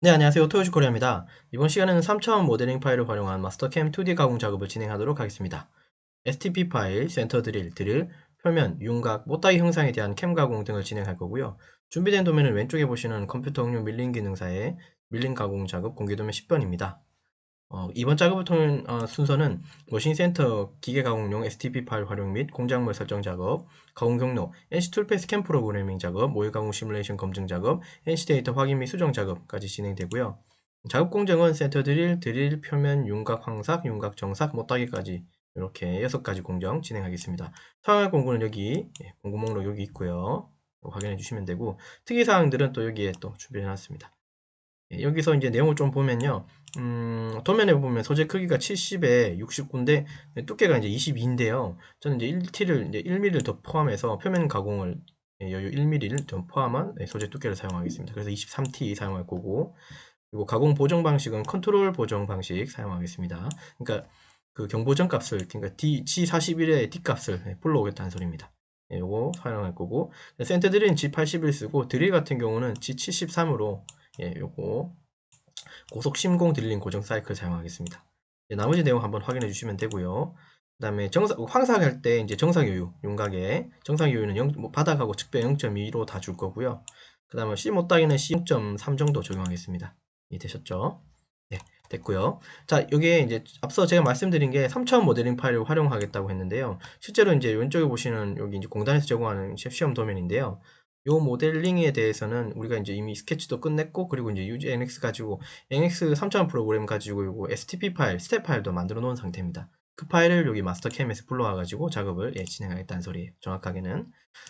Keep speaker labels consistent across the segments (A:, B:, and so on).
A: 네, 안녕하세요. 토요즈코리아입니다. 이번 시간에는 3차원 모델링 파일을 활용한 마스터캠 2D 가공 작업을 진행하도록 하겠습니다. STP 파일, 센터 드릴, 드릴, 표면, 윤곽, 못따기 형상에 대한 캠 가공 등을 진행할 거고요. 준비된 도면은 왼쪽에 보시는 컴퓨터 응용 밀링 기능사의 밀링 가공 작업 공개 도면 10번입니다. 이번 작업을 통한 순서는 머신 센터 기계 가공용 STP 파일 활용 및 공작물 설정 작업, 가공 경로, NC 툴패스 캠 프로그래밍 작업, 모의 가공 시뮬레이션 검증 작업, NC 데이터 확인 및 수정 작업까지 진행되고요. 작업 공정은 센터 드릴, 드릴, 표면, 윤곽 황삭, 윤곽 정삭, 못따기까지 이렇게 6가지 공정 진행하겠습니다. 사용할 공구는 여기 공구 목록 여기 있고요. 확인해 주시면 되고 특이사항들은 또 여기에 또 준비해 놨습니다. 여기서 이제 내용을 좀 보면요. 도면에 보면 소재 크기가 70에 69인데 두께가 이제 22인데요. 저는 이제 1T를 이제 1mm를 더 포함해서 표면 가공을 여유 1mm를 더 포함한 소재 두께를 사용하겠습니다. 그래서 23T 사용할 거고, 그리고 가공 보정 방식은 컨트롤 보정 방식 사용하겠습니다. 그러니까 그 경보정 값을 그러니까 G41의 D 값을 불러오겠다는 소리입니다. 요거 사용할 거고, 센터 드릴은 G81 쓰고 드릴 같은 경우는 G73으로 요거 고속 심공 드릴링 고정 사이클 사용하겠습니다. 나머지 내용 한번 확인해 주시면 되고요. 그 다음에 황삭할 때 이제 정삭 요유, 윤곽에 정삭 요유는 바닥하고 측벽 0.2로 다 줄 거고요. 그 다음에 C 못따기는 C 0.3 정도 적용하겠습니다. 이해되셨죠? 네, 됐고요. 자, 여기에 이제 앞서 제가 말씀드린 게 3차원 모델링 파일을 활용하겠다고 했는데요. 실제로 이제 왼쪽에 보시는 여기 이제 공단에서 제공하는 시험 도면인데요. 요 모델링에 대해서는 우리가 이제 이미 스케치도 끝냈고, 그리고 이제 UG NX 가지고 NX 3차원 프로그램 가지고 요거 STP 파일, 스텝 파일도 만들어 놓은 상태입니다. 그 파일을 여기 마스터캠에서 불러와 가지고 작업을 진행하겠다는 소리예요. 정확하게는.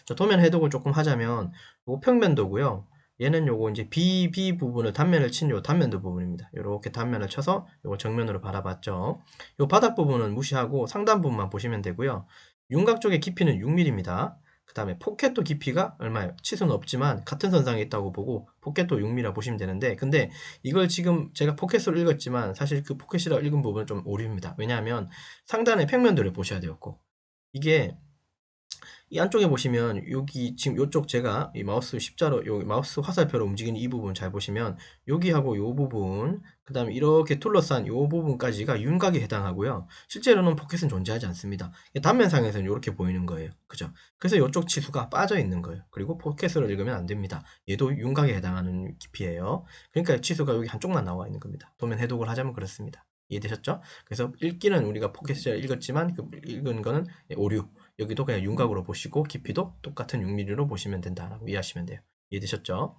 A: 자, 도면 해독을 조금 하자면 요거 평면도고요. 얘는 요거 이제 B 부분을 단면을 친 요 단면도 부분입니다. 요렇게 단면을 쳐서 요거 정면으로 바라봤죠. 요 바닥 부분은 무시하고 상단 부분만 보시면 되고요. 윤곽 쪽의 깊이는 6mm입니다. 그 다음에 포켓도 깊이가 얼마예요? 치수는 없지만 같은 선상에 있다고 보고 포켓도 6mm라 보시면 되는데, 근데 이걸 지금 제가 포켓으로 읽었지만 사실 그 포켓이라고 읽은 부분은 좀 오류입니다. 왜냐하면 상단의 평면도를 보셔야 되었고, 이게 이 안쪽에 보시면 여기 지금 요쪽 제가 이 마우스 십자로 요 마우스 화살표로 움직이는 이 부분 잘 보시면 여기하고 요 부분, 그 다음에 이렇게 둘러싼 요 부분까지가 윤곽에 해당하고요. 실제로는 포켓은 존재하지 않습니다. 단면상에서는 이렇게 보이는 거예요. 그죠? 그래서 요쪽 치수가 빠져 있는 거예요. 그리고 포켓으로 읽으면 안 됩니다. 얘도 윤곽에 해당하는 깊이예요. 그러니까 치수가 여기 한쪽만 나와 있는 겁니다. 도면 해독을 하자면 그렇습니다. 이해되셨죠? 그래서 읽기는 우리가 포켓을 읽었지만 그 읽은 거는 오류. 여기도 그냥 윤곽으로 보시고 깊이도 똑같은 6mm로 보시면 된다라고 이해하시면 돼요. 이해되셨죠?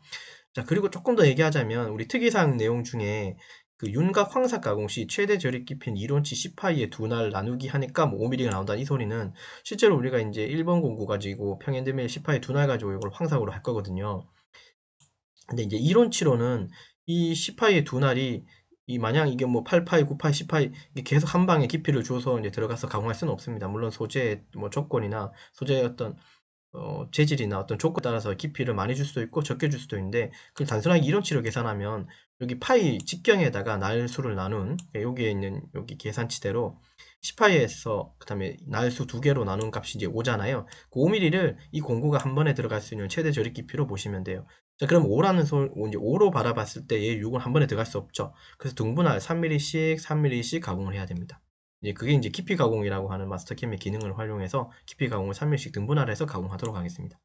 A: 자, 그리고 조금 더 얘기하자면 우리 특이사항 내용 중에 그 윤곽 황삭 가공 시 최대 저립 깊이는 이론치 10파이의 두 날 나누기 하니까 뭐 5mm가 나온다 이 소리는, 실제로 우리가 이제 1번 공구 가지고 평행대밀 10파이 두 날 가지고 이걸 황삭으로 할 거거든요. 근데 이제 이론치로는 이 10파이의 두 날이 이 마냥 이게 뭐 8파이, 9파이, 10파이 이게 계속 한 방에 깊이를 줘서 이제 들어가서 가공할 수는 없습니다. 물론 소재의 뭐 조건이나 소재의 어떤 재질이나 어떤 조건에 따라서 깊이를 많이 줄 수도 있고 적게 줄 수도 있는데, 그 단순하게 이론치로 계산하면 여기 파이 직경에다가 날수를 나눈 여기에 있는 여기 계산치대로 10파이에서 그 다음에 날수 두 개로 나눈 값이 이제 5잖아요. 그 5mm를 이 공구가 한 번에 들어갈 수 있는 최대 저립 깊이로 보시면 돼요. 자, 그럼 5라는 이제 5로 바라봤을 때 얘 6은 한 번에 들어갈 수 없죠. 그래서 등분할 3mm씩 3mm씩 가공을 해야 됩니다. 이제 그게 이제 깊이 가공이라고 하는 마스터캠의 기능을 활용해서 깊이 가공을 3mm씩 등분할 해서 가공하도록 하겠습니다.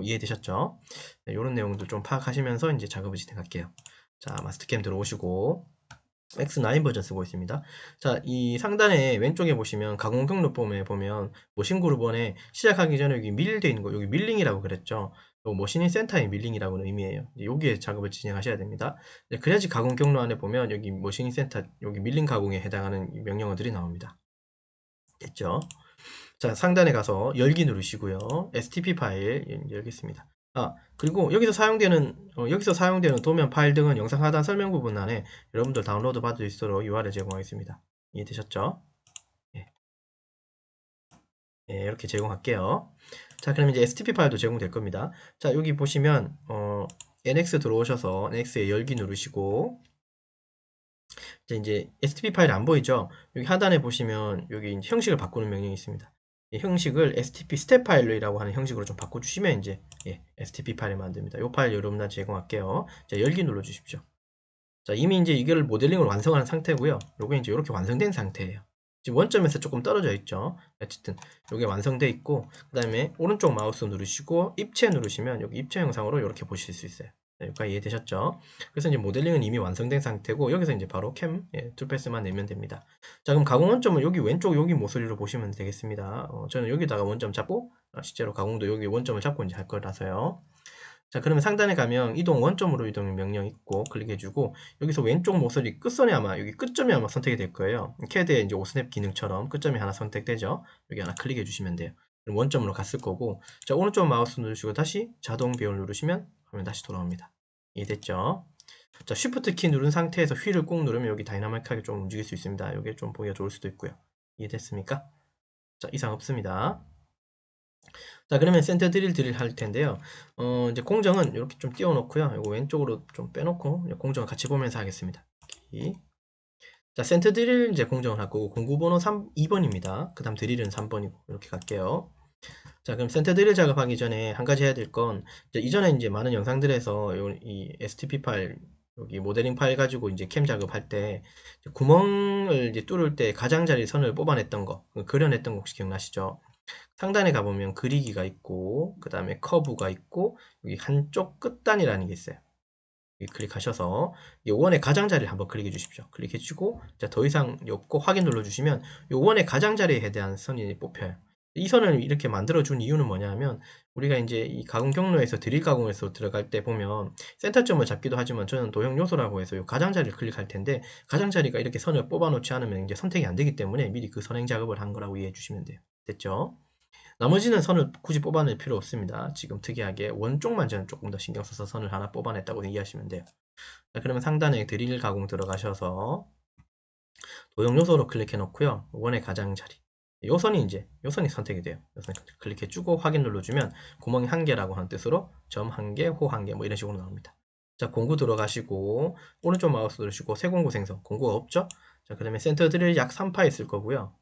A: 이해되셨죠? 네, 이런 내용들 좀 파악하시면서 이제 작업을 진행할게요. 자, 마스터캠 들어오시고 X9 버전 쓰고 있습니다. 자, 이 상단에 왼쪽에 보시면 가공 경로폼에 보면 머신 그룹원에 시작하기 전에 여기 밀돼 있는 거, 여기 밀링이라고 그랬죠. 요 머신인 센터의 밀링이라고는 의미해요. 여기에 작업을 진행하셔야 됩니다. 그래야지 가공 경로 안에 보면 여기 머신인 센터, 여기 밀링 가공에 해당하는 명령어들이 나옵니다. 됐죠? 자, 상단에 가서 열기 누르시고요. STP 파일 열겠습니다. 아, 그리고 여기서 사용되는 도면 파일 등은 영상 하단 설명 부분 안에 여러분들 다운로드 받을 수 있도록 URL 제공하겠습니다. 이해되셨죠? 예, 예, 이렇게 제공할게요. 자, 그럼 이제 STP 파일도 제공될 겁니다. 자, 여기 보시면 NX 들어오셔서 NX에 열기 누르시고 이제 STP 파일 안 보이죠? 여기 하단에 보시면 여기 이제 형식을 바꾸는 명령이 있습니다. 이 형식을 STP 스텝 파일이라고 하는 형식으로 좀 바꿔주시면 이제 STP 파일을 만듭니다. 이 파일 여러분들 제공할게요. 자, 열기 눌러주십시오. 자, 이미 이제 이걸 모델링을 완성한 상태고요. 요게 이제 이렇게 완성된 상태예요. 지금 원점에서 조금 떨어져 있죠. 어쨌든 요게 완성돼 있고, 그 다음에 오른쪽 마우스 누르시고 입체 누르시면 여기 입체 영상으로 이렇게 보실 수 있어요. 네, 여기까지 이해되셨죠? 그래서 이제 모델링은 이미 완성된 상태고, 여기서 이제 바로 캠 툴패스만 내면 됩니다. 자, 그럼 가공 원점은 여기 왼쪽 여기 모서리로 보시면 되겠습니다. 저는 여기다가 원점 잡고 실제로 가공도 여기 원점을 잡고 이제 할 거라서요. 자, 그러면 상단에 가면 이동 원점으로 이동 명령 있고 클릭해주고, 여기서 왼쪽 모서리 끝선에 아마 여기 끝점이 아마 선택이 될 거예요. 캐드의 이제 오스냅 기능처럼 끝점이 하나 선택되죠. 여기 하나 클릭해 주시면 돼요. 그럼 원점으로 갔을 거고, 자, 오른쪽 마우스 누르시고 다시 자동 배열 누르시면 화면 다시 돌아옵니다. 이해됐죠? 자, 쉬프트 키 누른 상태에서 휠을 꾹 누르면 여기 다이나믹하게 좀 움직일 수 있습니다. 이게 좀 보기가 좋을 수도 있고요. 이해됐습니까? 자, 이상 없습니다. 자, 그러면 센터 드릴 할 텐데요. 이제 공정은 이렇게 좀 띄워놓고요. 이거 왼쪽으로 좀 빼놓고 공정을 같이 보면서 하겠습니다. 여기. 자, 센터 드릴 이제 공정을 할 거고, 공구번호 2번입니다. 그 다음 드릴은 3번이고, 이렇게 갈게요. 자, 그럼 센터 드릴 작업하기 전에 한 가지 해야 될 건, 이전에 이제 많은 영상들에서 이 STP 파일, 여기 모델링 파일 가지고 이제 캠 작업할 때, 구멍을 이제 뚫을 때 가장자리 선을 뽑아냈던 거, 그려냈던 거 혹시 기억나시죠? 상단에 가보면 그리기가 있고, 그 다음에 커브가 있고, 여기 한쪽 끝단이라는 게 있어요. 여기 클릭하셔서 이 원의 가장자리를 한번 클릭해 주십시오. 클릭해 주고, 자, 더 이상 없고 확인 눌러 주시면 이 원의 가장자리에 대한 선이 뽑혀요. 이 선을 이렇게 만들어 준 이유는 뭐냐면, 우리가 이제 이 가공 경로에서 드릴 가공에서 들어갈 때 보면 센터점을 잡기도 하지만, 저는 도형 요소라고 해서 이 가장자리를 클릭할 텐데, 가장자리가 이렇게 선을 뽑아 놓지 않으면 이제 선택이 안 되기 때문에 미리 그 선행 작업을 한 거라고 이해해 주시면 돼요. 됐죠? 나머지는 선을 굳이 뽑아낼 필요 없습니다. 지금 특이하게 원쪽만 저는 조금 더 신경 써서 선을 하나 뽑아냈다고 이해하시면 돼요. 자, 그러면 상단에 드릴 가공 들어가셔서 도형 요소로 클릭해 놓고요. 원의 가장자리. 요선이 선택이 돼요. 요선 클릭해 주고 확인 눌러주면 구멍이 한 개라고 하는 뜻으로 점 한 개, 호 한 개, 뭐 이런 식으로 나옵니다. 자, 공구 들어가시고 오른쪽 마우스 누르시고 새 공구 생성. 공구가 없죠? 자, 그 다음에 센터 드릴 약 3파 있을 거고요.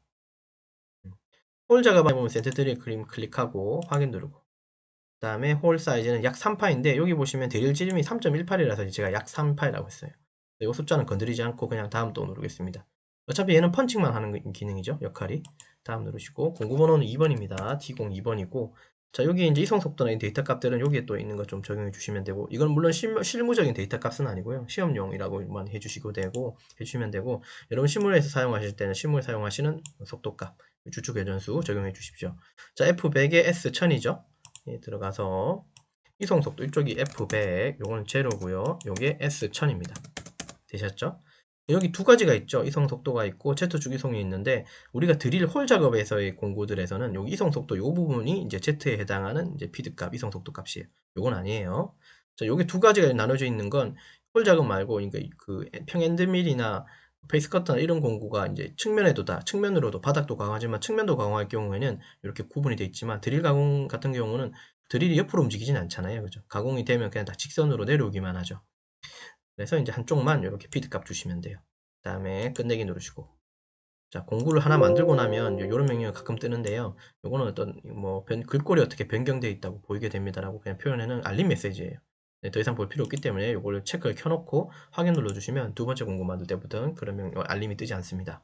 A: 홀 작업하다 보면 센터 드릴 그림 클릭하고 확인 누르고, 그 다음에 홀 사이즈는 약 3파인데 여기 보시면 드릴 지름이 3.18이라서 제가 약 3파이라고 했어요. 이 숫자는 건드리지 않고 그냥 다음 또 누르겠습니다. 어차피 얘는 펀칭만 하는 기능이죠. 역할이. 다음 누르시고, 공구번호는 2번입니다. T02번이고, 자, 여기 이제 이송 속도나 데이터 값들은 여기에 또 있는 거 좀 적용해 주시면 되고, 이건 물론 실무적인 데이터 값은 아니고요. 시험용이라고만 해주시면 되고, 여러분 실무에서 사용하실 때는 실무에 사용하시는 속도값, 주축 회전수 적용해 주십시오. 자, F100에 S1000이죠. 예, 들어가서 이송 속도 이쪽이 F100, 요거는 제로고요. 요게 S1000입니다. 되셨죠? 여기 두 가지가 있죠. 이송 속도가 있고 Z 주기송이 있는데, 우리가 드릴 홀 작업에서의 공구들에서는 여기 이송 속도 요 부분이 이제 Z에 해당하는 이제 피드 값, 이송 속도 값이에요. 요건 아니에요. 자, 요게 두 가지가 나눠져 있는 건 홀 작업 말고, 그러니까 그 평엔드밀이나 페이스 커터나 이런 공구가 이제 측면으로도 바닥도 강하지만 측면도 강화할 경우에는 이렇게 구분이 되어 있지만, 드릴 가공 같은 경우는 드릴이 옆으로 움직이진 않잖아요. 그죠? 가공이 되면 그냥 다 직선으로 내려오기만 하죠. 그래서 이제 한쪽만 이렇게 피드 값 주시면 돼요. 그 다음에 끝내기 누르시고, 자, 공구를 하나 만들고 나면 이런 명령이 가끔 뜨는데요. 요거는 어떤 뭐 글꼴이 어떻게 변경되어 있다고 보이게 됩니다라고 그냥 표현하는 알림 메시지예요. 네, 더 이상 볼 필요 없기 때문에 요걸 체크를 켜놓고 확인 눌러주시면 두 번째 공구 만들 때부터는 그런 알림이 뜨지 않습니다.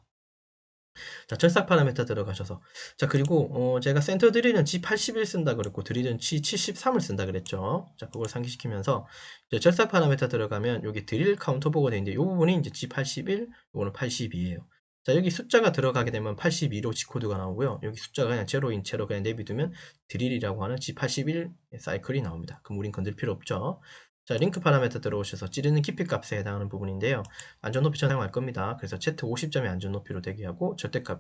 A: 자, 절삭 파라미터 들어가셔서, 자, 그리고 제가 센터 드릴은 G81 쓴다 그랬고 드릴은 G73을 쓴다 그랬죠. 자, 그걸 상기시키면서 이제 절삭 파라미터 들어가면 여기 드릴 카운터 보고 되는데, 이 부분이 이제 G81, 이거는 82예요. 자, 여기 숫자가 들어가게 되면 82로 G코드가 나오고요. 여기 숫자가 그냥 제로인 채로 그냥 내비두면 드릴이라고 하는 G81 사이클이 나옵니다. 그럼 우린 건들 필요 없죠. 자, 링크 파라미터 들어오셔서 찌르는 깊이 값에 해당하는 부분인데요. 안전 높이 사용할 겁니다. 그래서 Z50점의 안전 높이로 대기하고 절대값,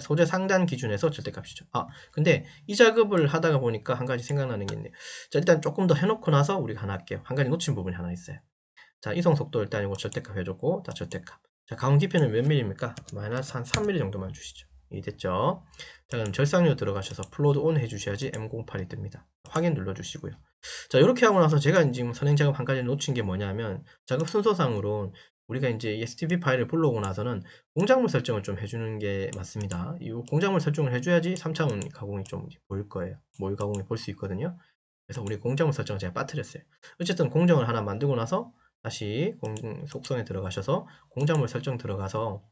A: 소재 상단 기준에서 절대값이죠. 근데 이 작업을 하다가 보니까 한 가지 생각나는 게 있네요. 자, 일단 조금 더 해놓고 나서 우리가 하나 할게요. 한 가지 놓친 부분이 하나 있어요. 자, 이송 속도 일단 이거 절대값 해줬고, 다 절대값. 자, 가공 깊이는 몇 mm입니까? 마이너스 한 3mm 정도만 주시죠. 이 됐죠? 자, 그럼 절삭류 들어가셔서 플로드 온 해주셔야지 M08이 뜹니다. 확인 눌러주시고요. 자, 이렇게 하고 나서 제가 지금 선행 작업 한 가지 놓친 게 뭐냐면, 작업 순서상으로 우리가 이제 STP 파일을 불러오고 나서는 공작물 설정을 좀 해주는 게 맞습니다. 이 공작물 설정을 해줘야지 3차원 가공이 좀 보일 거예요. 모의 가공이 볼 수 있거든요. 그래서 우리 공작물 설정을 제가 빠뜨렸어요. 어쨌든 공정을 하나 만들고 나서 다시 속성에 들어가셔서 공작물 설정 들어가서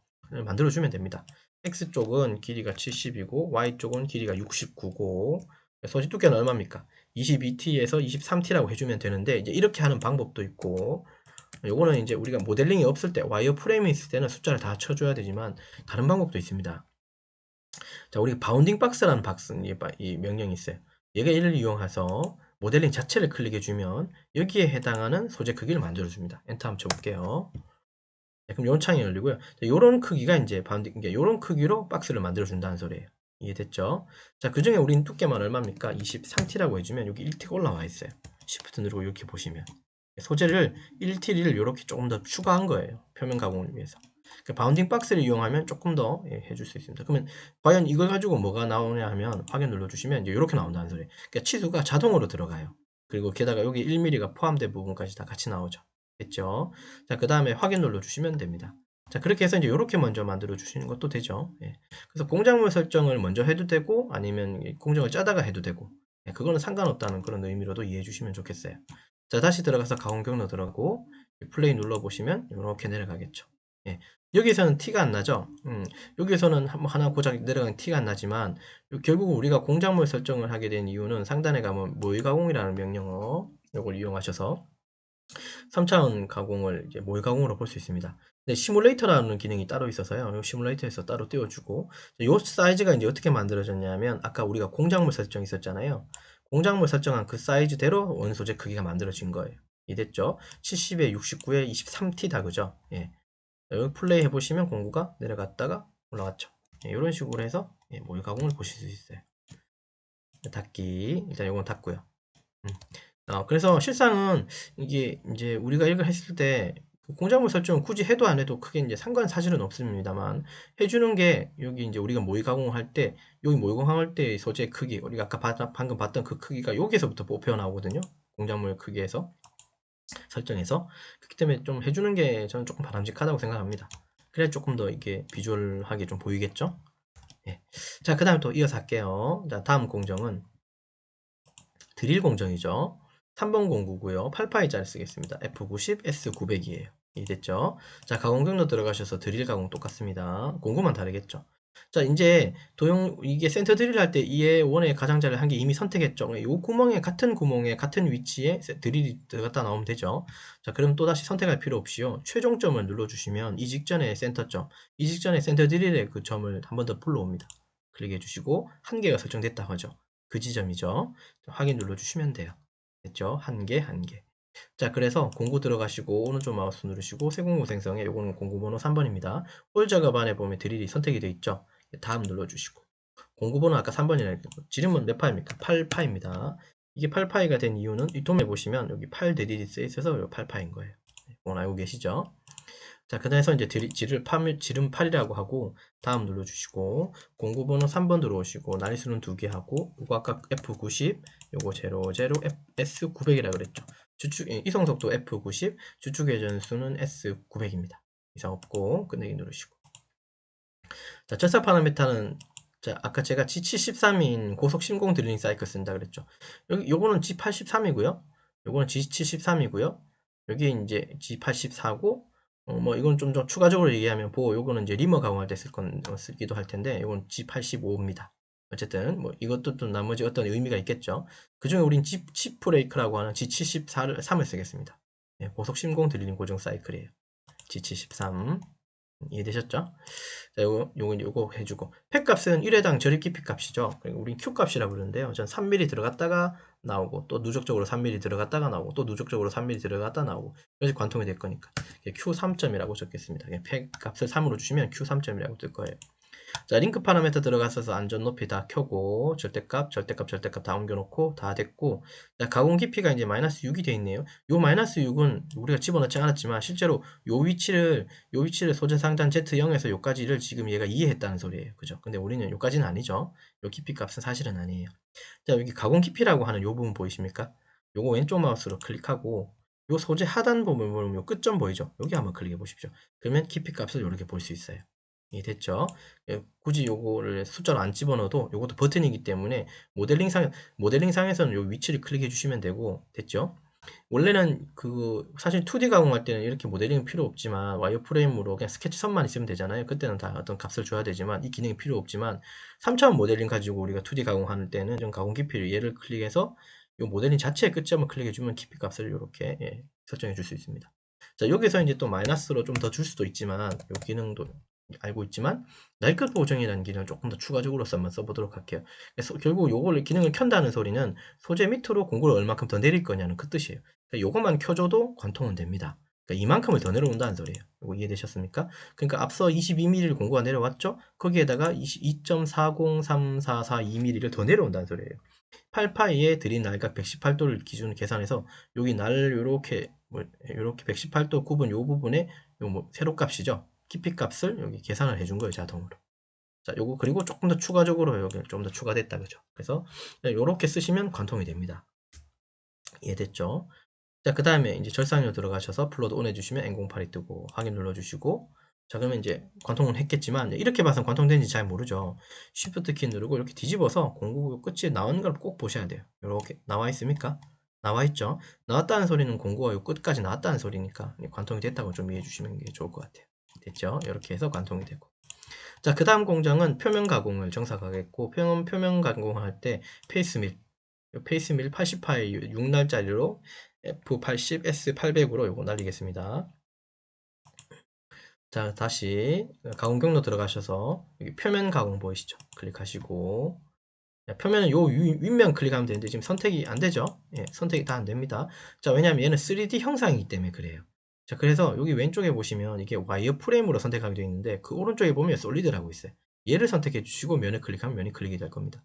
A: 만들어주면 됩니다. X쪽은 길이가 70이고 Y쪽은 길이가 69고 소지 두께는 얼마입니까? 22T에서 23T라고 해주면 되는데 이제 이렇게 하는 방법도 있고 요거는 이제 우리가 모델링이 없을 때 와이어 프레임이 있을 때는 숫자를 다 쳐줘야 되지만 다른 방법도 있습니다. 자, 우리 바운딩 박스라는 이 명령이 있어요. 얘를 이용해서 모델링 자체를 클릭해주면 여기에 해당하는 소재 크기를 만들어줍니다. 엔터 한번 쳐볼게요. 네, 그럼 이런 창이 열리고요. 이런 크기가 이제 바운딩, 이런 크기로 박스를 만들어준다는 소리예요. 이해됐죠? 자, 그 중에 우린 두께만 얼마입니까? 23T라고 해주면 여기 1T가 올라와 있어요. Shift 누르고 이렇게 보시면. 소재를 1T를 이렇게 조금 더 추가한 거예요. 표면 가공을 위해서. 그 바운딩 박스를 이용하면 조금 더 해줄 수 있습니다. 그러면 과연 이걸 가지고 뭐가 나오냐 하면 확인 눌러주시면 이제 이렇게 나온다는 소리예요. 그러니까 치수가 자동으로 들어가요. 그리고 게다가 여기 1mm가 포함된 부분까지 다 같이 나오죠. 됐죠? 자, 그 다음에 확인 눌러주시면 됩니다. 자, 그렇게 해서 이제 이렇게 먼저 만들어 주시는 것도 되죠. 예. 그래서 공작물 설정을 먼저 해도 되고 아니면 공정을 짜다가 해도 되고 예, 그거는 상관없다는 그런 의미로도 이해해 주시면 좋겠어요. 자, 다시 들어가서 가공 경로 들어가고 플레이 눌러보시면 이렇게 내려가겠죠. 예. 여기서는 티가 안 나죠. 여기서는 하나 고작 내려가는 티가 안 나지만 결국 우리가 공작물 설정을 하게 된 이유는 상단에 가면 모의 가공이라는 명령어 이걸 이용하셔서 3차원 가공을 이제 모의 가공으로 볼 수 있습니다. 근데 시뮬레이터라는 기능이 따로 있어서요. 이 시뮬레이터에서 따로 띄워주고 이 사이즈가 이제 어떻게 만들어졌냐면 아까 우리가 공작물 설정 있었잖아요. 공작물 설정한 그 사이즈대로 원소재 크기가 만들어진 거예요. 이해됐죠? 70에 69에 23T다 그죠? 예. 여기 플레이 해보시면 공구가 내려갔다가 올라갔죠. 예, 이런 식으로 해서 모의 가공을 보실 수 있어요. 닫기 일단 이건 닫고요. 그래서 실상은 이게 이제 우리가 이걸 했을 때 공작물 설정은 굳이 해도 안 해도 크게 이제 상관 사실은 없습니다만 해주는 게 여기 이제 우리가 모의 가공할 때 여기 모의 가공할 때 소재 크기 우리가 아까 방금 봤던 그 크기가 여기서부터 뽑혀 나오거든요. 공작물 크기에서 설정해서 그렇기 때문에 좀 해주는 게 저는 조금 바람직하다고 생각합니다. 그래야 조금 더 이게 비주얼하게 좀 보이겠죠? 예. 자, 그 다음 또 이어서 할게요. 자, 다음 공정은 드릴 공정이죠. 3번 공구고요. 8파이짜리 쓰겠습니다. F90, S900이에요. 이해됐죠? 자, 가공 경로 들어가셔서 드릴 가공 똑같습니다. 공구만 다르겠죠? 자, 이제 이게 센터 드릴 할 때 이에 원의 가장자리를 한 개 이미 선택했죠. 이 구멍에 같은 위치에 드릴이 들어갔다 나오면 되죠. 자, 그럼 또다시 선택할 필요 없이요. 최종점을 눌러주시면 이 직전에 센터점, 이 직전에 센터 드릴의 그 점을 한 번 더 불러옵니다. 클릭해 주시고 한 개가 설정됐다 하죠. 그 지점이죠. 확인 눌러주시면 돼요. 됐죠? 한 개, 한 개. 자, 그래서 공구 들어가시고 오른쪽 마우스 누르시고 세공구 생성에 요거는 공구 번호 3번입니다. 홀 작업 안에 보면 드릴이 선택이 되어 있죠. 다음 눌러주시고 공구 번호 아까 3번이라 했고 지름은 몇 파입니까? 8파입니다. 이게 8파이가 된 이유는 이 도면에 보시면 여기 8 드릴이 쓰여 있어서 8파인 거예요. 이건 알고 계시죠? 자, 그 다음에서 이제 지름 8이라고 하고 다음 눌러주시고 공구번호 3번 들어오시고 난이수는 2개 하고 이거 아까 F90 요거 00 S900이라고 그랬죠. 이성속도 F90 주축 회전수는 S900입니다. 이상 없고 끝내기 누르시고 자, 절삭 파라미터는 자, 아까 제가 G73인 고속 심공 드릴링 사이클 쓴다 그랬죠. 요거는 G83이고요. 요거는 G73이고요. 여기 이제 G84고 뭐 이건 좀 더 추가적으로 얘기하면 요거는 이제 리머 가공할 때 쓰기도 할 텐데 이건 G85입니다. 어쨌든 뭐 이것도 또 나머지 어떤 의미가 있겠죠. 그중에 우린 칩 브레이크라고 하는 G73을 쓰겠습니다. 네, 고속 심공 드릴링 고정 사이클이에요. G73 이해되셨죠? 자, 요거 해주고 팩 값은 1회당 절입 깊이 값이죠. 그리고 우린 Q 값이라고 부르는데요. 전 3mm 들어갔다가 나오고 또 누적적으로 3mm 들어갔다가 나오고 또 누적적으로 3mm 들어갔다 나오고 그래서 관통이 될 거니까 Q3점이라고 적겠습니다. 팩 값을 3으로 주시면 Q3점이라고 뜰 거예요. 자, 링크 파라미터 들어가서 안전 높이 다 켜고 절대값 다 옮겨놓고 다 됐고 자, 가공 깊이가 이제 마이너스 6이 되어 있네요. 요 마이너스 6은 우리가 집어넣지 않았지만 실제로 요 위치를 소재 상단 Z0에서 요까지를 지금 얘가 이해했다는 소리예요. 그죠? 근데 우리는 요까지는 아니죠. 요 깊이 값은 사실은 아니에요. 자, 여기 가공 깊이라고 하는 요 부분 보이십니까? 요거 왼쪽 마우스로 클릭하고 요 소재 하단 부분 보면 요 끝점 보이죠? 여기 한번 클릭해 보십시오. 그러면 깊이 값을 이렇게 볼 수 있어요. 됐죠? 굳이 요거를 숫자로 안 집어넣어도 요것도 버튼이기 때문에 모델링상에서는 요 위치를 클릭해 주시면 되고 됐죠? 원래는 사실 2D 가공할 때는 이렇게 모델링이 필요 없지만 와이어프레임으로 그냥 스케치 선만 있으면 되잖아요. 그때는 다 어떤 값을 줘야 되지만 이 기능이 필요 없지만 3차원 모델링 가지고 우리가 2D 가공하는 때는 좀 가공 깊이를 얘를 클릭해서 이 모델링 자체의 끝점을 클릭해주면 깊이 값을 이렇게 설정해 줄 수 있습니다. 자, 여기서 이제 또 마이너스로 좀 더 줄 수도 있지만 이 기능도 알고 있지만 날것 보정이라는 기능을 조금 더 추가적으로 한번 써보도록 할게요. 그래서 결국 요걸 기능을 켠다는 소리는 소재 밑으로 공구를 얼마큼 더 내릴 거냐는 그 뜻이에요. 그러니까 요것만 켜줘도 관통은 됩니다. 그러니까 이만큼을 더 내려온다는 소리예요. 이거 이해되셨습니까? 그러니까 앞서 22mm를 공구가 내려왔죠? 거기에다가 2.40344mm를 더 내려온다는 소리예요. 8파이에 드린 날각 118도를 기준으로 계산해서 여기 날 요렇게 요렇게 118도 구분 요 부분에 요 세로값이죠. 깊이 값을 여기 계산을 해준 거예요, 자동으로. 자, 요거 그리고 조금 더 추가적으로 여기 좀 더 추가됐다, 그죠? 그래서 요렇게 쓰시면 관통이 됩니다. 이해됐죠? 자, 그 다음에 이제 절상료 들어가셔서 플롯 온 해주시면 N08이 뜨고 확인 눌러주시고, 자, 그러면 이제 관통은 했겠지만 이렇게 봐서 관통된지 잘 모르죠. Shift 키 누르고 이렇게 뒤집어서 공구 끝이 나오는 걸 꼭 보셔야 돼요. 이렇게 나와 있습니까? 나와 있죠. 나왔다는 소리는 공구가 요 끝까지 나왔다는 소리니까 관통이 됐다고 좀 이해해 주시는 게 좋을 것 같아요. 됐죠? 이렇게 해서 관통이 되고. 자, 그 다음 공정은 표면 가공을 정삭하겠고, 표면 가공할 때 페이스밀 80파의 6날짜리로 F80 S800으로 요거 날리겠습니다. 자, 다시 가공 경로 들어가셔서 여기 표면 가공 보이시죠? 클릭하시고, 표면은 요 윗면 클릭하면 되는데 지금 선택이 안 되죠? 예, 선택이 다 안 됩니다. 자, 왜냐면 얘는 3D 형상이기 때문에 그래요. 자, 그래서 여기 왼쪽에 보시면 이게 와이어 프레임으로 선택하게 되어 있는데 그 오른쪽에 보면 솔리드라고 있어요. 얘를 선택해 주시고 면을 클릭하면 면이 클릭이 될 겁니다.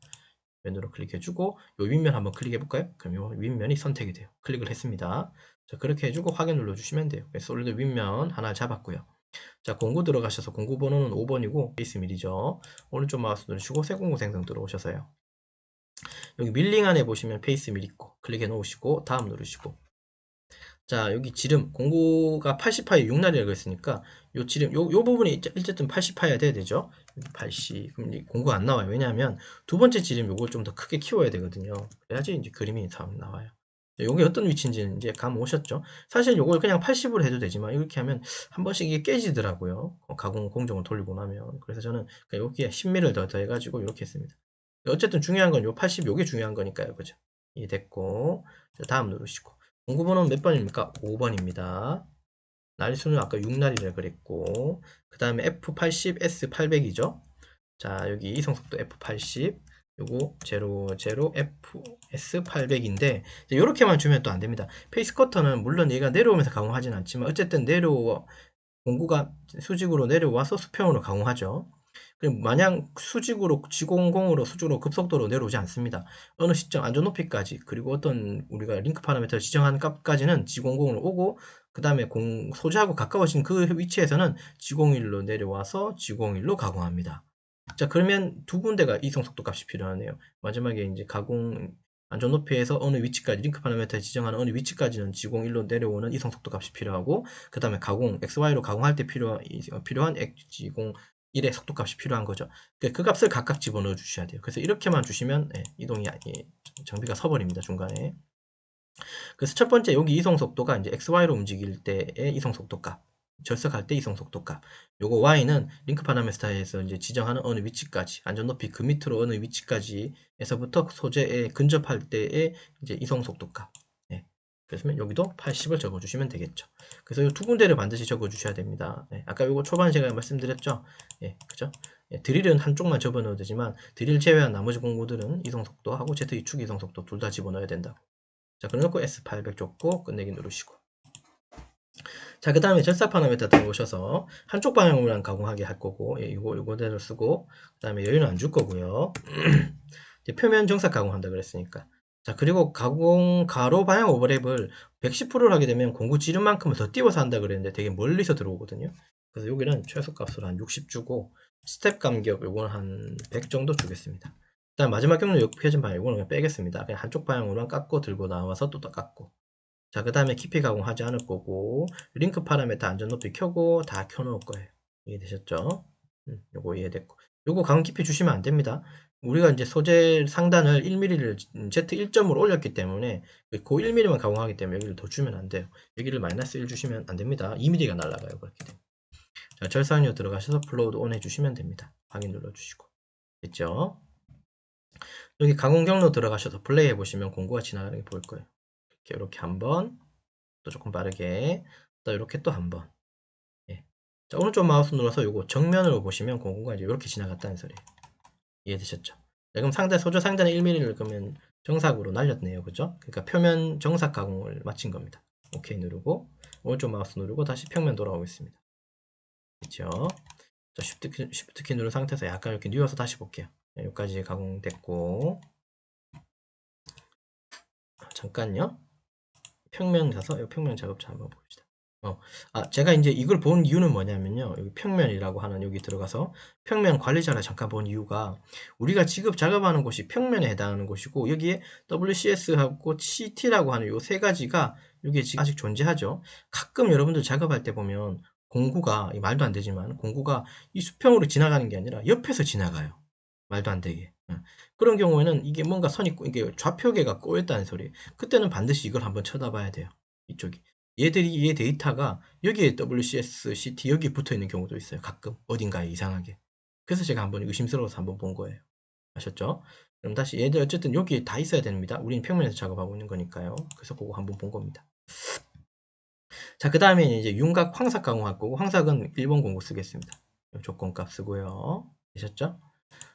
A: 면으로 클릭해주고 요 윗면 한번 클릭해볼까요? 그럼 요 윗면이 선택이 돼요. 클릭을 했습니다. 자, 그렇게 해주고 확인 눌러주시면 돼요. 솔리드 윗면 하나 잡았고요. 자, 공구 들어가셔서 공구 번호는 5번이고 베이스 밀이죠. 오른쪽 마우스 누르시고 새 공구 생성 들어오셔서요. 여기 밀링 안에 보시면 페이스 밀 있고 클릭해 놓으시고 다음 누르시고, 자, 여기 지름 공구가 80파이 6날이라고 했으니까 요 지름 요 부분이 어쨌든 80파이야 돼야 되죠. 80. 그럼 이제 공구가 안 나와요. 왜냐하면 두 번째 지름 요걸 좀 더 크게 키워야 되거든요. 그래야지 이제 그림이 다 나와요. 요게 어떤 위치인지는 이제 감 오셨죠? 사실 요걸 그냥 80으로 해도 되지만 이렇게 하면 한 번씩 이게 깨지더라고요. 가공 공정을 돌리고 나면. 그래서 저는 여기에 10mm를 더 해가지고 이렇게 했습니다. 어쨌든 중요한 건 요 80 요게 중요한 거니까요. 그죠? 이해됐고, 다음 누르시고. 공구번호는 몇 번입니까? 5번입니다. 날수는 아까 6날이라 그랬고, 그 다음에 F80 S800이죠. 자, 여기 이성속도 F80, 요거 00 FS800인데 이렇게만 주면 또 안 됩니다. 페이스 커터는 물론 얘가 내려오면서 가공하진 않지만 어쨌든 공구가 수직으로 내려와서 수평으로 가공하죠. 그리고 마냥 수직으로 급속도로 내려오지 않습니다. 어느 시점 안전 높이까지, 그리고 어떤 우리가 링크 파라미터를 지정한 값까지는 G00으로 오고, 그 다음에 소재하고 가까워진 그 위치에서는 G01로 내려와서 G01로 가공합니다. 자, 그러면 두 군데가 이성 속도 값이 필요하네요. 마지막에 이제 가공 안전 높이에서 어느 위치까지, 링크 파라미터에 지정하는 어느 위치까지는 G01로 내려오는 이성 속도 값이 필요하고, 그 다음에 XY로 가공할 때 필요한 G01의 속도 값이 필요한 거죠. 그 값을 각각 집어넣어 주셔야 돼요. 그래서 이렇게만 주시면 이동이 장비가 서버립니다, 중간에. 그래서 첫 번째 여기 이송 속도가 이제 XY로 움직일 때의 이송 속도 값, 절삭할 때 이송 속도 값. 요거 Y는 링크 파라미터에서 이제 지정하는 어느 위치까지, 안전 높이 그 밑으로 어느 위치까지에서부터 소재에 근접할 때의 이제 이송 속도 값. 네. 그래서 여기도 80을 적어주시면 되겠죠. 그래서 이 두 군데를 반드시 적어주셔야 됩니다. 네. 아까 요거 초반에 제가 말씀드렸죠. 예, 그죠? 예, 드릴은 한쪽만 집어넣어도 되지만 드릴 제외한 나머지 공구들은 이송 속도하고 Z 축 이송 속도 둘 다 집어넣어야 된다고. 자, 그래놓고 S800 줬고 끝내기 누르시고, 자, 그 다음에 절삭 파라미터 들어오셔서 한쪽 방향으로만 가공하게 할 거고, 요거대로 쓰고, 그 다음에 여유는 안 줄 거고요. 표면 정삭 가공한다 그랬으니까. 자, 그리고 가로 방향 오버랩을 110%를 하게 되면 공구 지름만큼을 더 띄워서 한다 그랬는데 되게 멀리서 들어오거든요. 그래서 여기는 최소값으로 한 60 주고, 스텝 간격 요거는 한 100 정도 주겠습니다. 일단 마지막 경로 옆표준 방향 요거는 그냥 빼겠습니다. 그냥 한쪽 방향으로만 깎고 들고 나와서 또 깎고. 자, 그 다음에 깊이 가공하지 않을 거고, 링크 파라미터 안전 높이 켜고 다 켜놓을 거예요. 이해되셨죠? 요거 이해됐고. 요거 가공 깊이 주시면 안 됩니다. 우리가 이제 소재 상단을 1mm를 Z1점으로 올렸기 때문에 그 1mm만 가공하기 때문에 여기를 더 주면 안 돼요. 여기를 마이너스 1 주시면 안 됩니다. 2mm가 날아가요. 그렇게 되면. 자, 절산료 들어가셔서 플로우드 온 해주시면 됩니다. 확인 눌러주시고. 됐죠? 여기 가공 경로 들어가셔서 플레이 해보시면 공구가 지나가는 게 보일 거예요. 이렇게 한 번, 또 조금 빠르게, 또 이렇게 또 한 번. 예. 자, 오른쪽 마우스 눌러서 요거 정면으로 보시면 공구가 이제 이렇게 지나갔다는 소리예요. 이해되셨죠? 자, 그럼 소재 상단에 1mm를 그러면 정삭으로 날렸네요. 그죠? 그러니까 표면 정삭 가공을 마친 겁니다. 오케이 누르고, 오른쪽 마우스 누르고 다시 평면 돌아오겠습니다. 그렇죠? 자, 쉬프트 키 누른 상태에서 약간 이렇게 뉘어서 다시 볼게요. 여기까지 가공됐고, 잠깐요. 평면 가서 이 평면 작업자 한번 봅시다. 제가 이제 이걸 본 이유는 뭐냐면요. 여기 평면이라고 하는 여기 들어가서 평면 관리자를 잠깐 본 이유가 우리가 지금 작업하는 곳이 평면에 해당하는 곳이고 여기에 WCS하고 CT라고 하는 요 세 가지가 여기 지금 아직 존재하죠. 가끔 여러분들 작업할 때 보면 공구가 말도 안 되지만 공구가 이 수평으로 지나가는 게 아니라 옆에서 지나가요. 말도 안 되게. 그런 경우에는 이게 뭔가 선이 이게 좌표계가 꼬였다는 소리. 그때는 반드시 이걸 한번 쳐다봐야 돼요. 이쪽이. 얘 데이터가 여기에 WCS, CT 여기 붙어 있는 경우도 있어요. 가끔 어딘가에 이상하게. 그래서 제가 한번 의심스러워서 한번 본 거예요. 아셨죠? 그럼 다시 얘들 어쨌든 여기에 다 있어야 됩니다. 우리는 평면에서 작업하고 있는 거니까요. 그래서 그거 한번 본 겁니다. 자, 그 다음에 이제 윤곽 황삭 가공할 거고 황삭은 1번 공구 쓰겠습니다. 조건값 쓰고요. 되셨죠?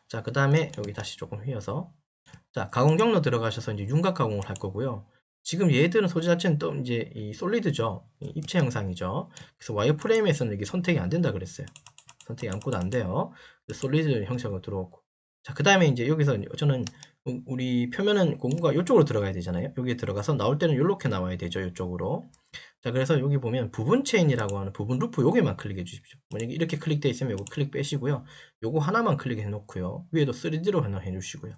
A: 자, 그 다음에 여기 다시 조금 휘어서 자, 가공 경로 들어가셔서 이제 윤곽 가공을 할 거고요. 지금 얘들은 소재 자체는 또 이제 이 솔리드죠. 이 입체 형상이죠. 그래서 와이어프레임에서는 이게 선택이 안 된다 그랬어요. 선택이 아무것도 안 돼요. 솔리드 형식으로 들어오고. 자, 그 다음에 이제 여기서 저는 우리 표면은 공구가 이쪽으로 들어가야 되잖아요. 여기에 들어가서 나올 때는 이렇게 나와야 되죠. 이쪽으로. 자, 그래서 여기 보면 부분 체인이라고 하는 부분 루프 요게만 클릭해 주십시오. 만약에 이렇게 클릭되어 있으면 요거 클릭 빼시고요. 요거 하나만 클릭해 놓고요. 위에도 3D로 하나 해 주시고요.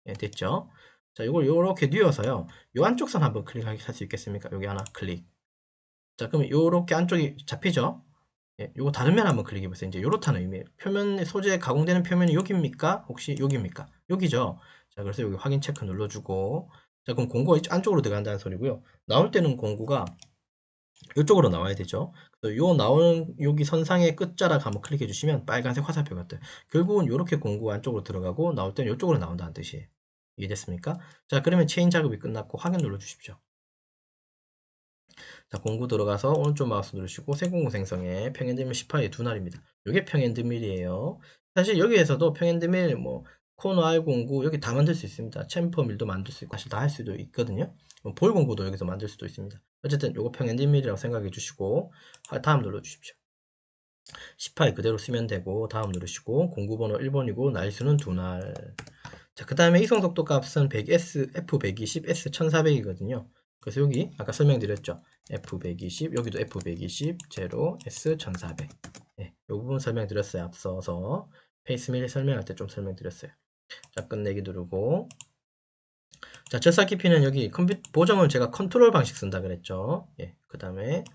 A: 예, 됐죠? 자, 이걸 요렇게 뉘어서요. 요 안쪽 선 한번 클릭할 수 있겠습니까? 여기 하나 클릭. 자, 그러면 요렇게 안쪽이 잡히죠? 예, 요거 다른 면 한번 클릭해 보세요. 이제 요렇다는 의미예요. 표면 소재 가공되는 표면이 여기입니까? 혹시 여기입니까? 여기죠. 자, 그래서 여기 확인 체크 눌러주고. 자, 그럼 공구가 안쪽으로 들어간다는 소리고요. 나올 때는 공구가 이쪽으로 나와야 되죠. 요 나오는 여기 선상의 끝자락 한번 클릭해 주시면 빨간색 화살표가 떠요. 결국은 이렇게 공구 안쪽으로 들어가고 나올 때는 이쪽으로 나온다는 뜻이에요. 이해됐습니까? 자, 그러면 체인 작업이 끝났고 확인 눌러 주십시오. 자, 공구 들어가서 오른쪽 마우스 누르시고 세공구 생성에 평행드밀 18의 두 날입니다. 이게 평행드밀이에요. 사실 여기에서도 평행드밀 코너 R 공구 여기 다 만들 수 있습니다. 챔퍼 밀도 만들 수 있고 사실 다 할 수도 있거든요. 볼 공구도 여기서 만들 수도 있습니다. 어쨌든 요거 평행드밀이라고 생각해 주시고 다음 눌러 주십시오. 18 그대로 쓰면 되고 다음 누르시고 공구 번호 1번이고 날수는 두 날. 자, 그 다음에 이송 속도 값은 100S, F120, S1400이거든요. 그래서 여기 아까 설명드렸죠. F120, 여기도 F120, 제로, S1400. 네, 이 부분 설명드렸어요. 앞서서 페이스밀 설명할 때 좀 설명드렸어요. 자, 끝내기 누르고. 자, 절삭 깊이는 여기 보정을 제가 컨트롤 방식 쓴다 그랬죠. 예, 그 다음에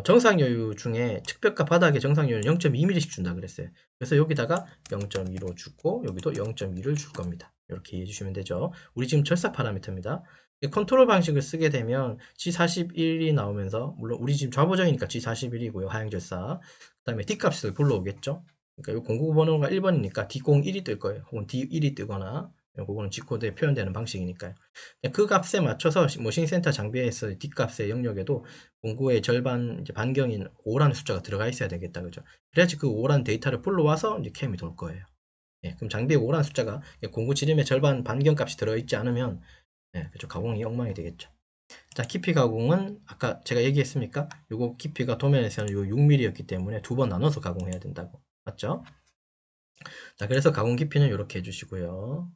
A: 정상 여유 중에 측벽과 바닥의 정상 여유는 0.2mm씩 준다 그랬어요. 그래서 여기다가 0.2로 주고 여기도 0.2를 줄 겁니다. 이렇게 이해해 주시면 되죠. 우리 지금 절삭 파라미터입니다. 컨트롤 방식을 쓰게 되면 G41이 나오면서 물론 우리 지금 좌보정이니까 G41이고요. 하향 절삭. 그 다음에 D값을 불러오겠죠. 그러니까 이 공구 번호가 1번이니까 D01이 뜰 거예요. 혹은 D1이 뜨거나 그거는 G코드에 표현되는 방식이니까요. 그 값에 맞춰서 머신센터 장비에서 D값의 영역에도 공구의 절반 이제 반경인 5라는 숫자가 들어가 있어야 되겠다. 그죠? 그래야지 그 5라는 데이터를 불러와서 이제 캠이 돌 거예요. 예, 그럼 장비에 5라는 숫자가 공구 지름의 절반 반경 값이 들어있지 않으면 그죠? 가공이 엉망이 되겠죠. 자, 깊이 가공은 아까 제가 얘기했습니까? 요거 깊이가 도면에서는 요 6mm였기 때문에 두 번 나눠서 가공해야 된다고. 맞죠? 자, 그래서 가공 깊이는 이렇게 해주시고요.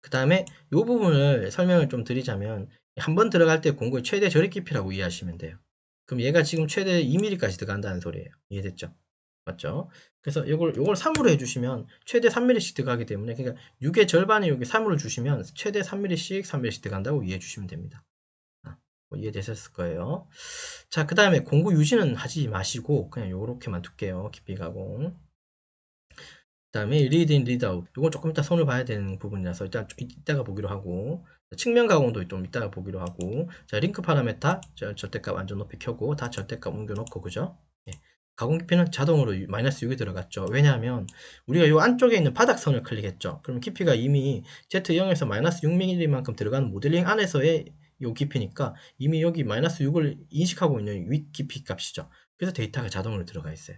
A: 그 다음에 이 부분을 설명을 좀 드리자면 한 번 들어갈 때 공구의 최대 저립 깊이라고 이해하시면 돼요. 그럼 얘가 지금 최대 2mm까지 들어간다는 소리예요. 이해됐죠? 맞죠? 그래서 요걸 3으로 해주시면 최대 3mm씩 들어가기 때문에 그러니까 6의 절반에 여기 3으로 주시면 최대 3mm씩 3mm씩 들어간다고 이해해 주시면 됩니다. 이해되셨을 거예요. 자, 그 다음에 공구 유지는 하지 마시고 그냥 요렇게만 둘게요. 깊이 가공. 다음에 read in, read out. 이건 조금 이따 손을 봐야 되는 부분이라서 일단 이따가 보기로 하고, 측면 가공도 좀 이따가 보기로 하고, 자, 링크 파라메타, 절대값 완전 높이 켜고, 다 절대값 옮겨놓고, 그죠? 예. 가공 깊이는 자동으로 마이너스 6이 들어갔죠. 왜냐하면 우리가 이 안쪽에 있는 바닥선을 클릭했죠. 그럼 깊이가 이미 Z0에서 마이너스 6mm만큼 들어가는 모델링 안에서의 이 깊이니까 이미 여기 마이너스 6을 인식하고 있는 윗 깊이 값이죠. 그래서 데이터가 자동으로 들어가 있어요.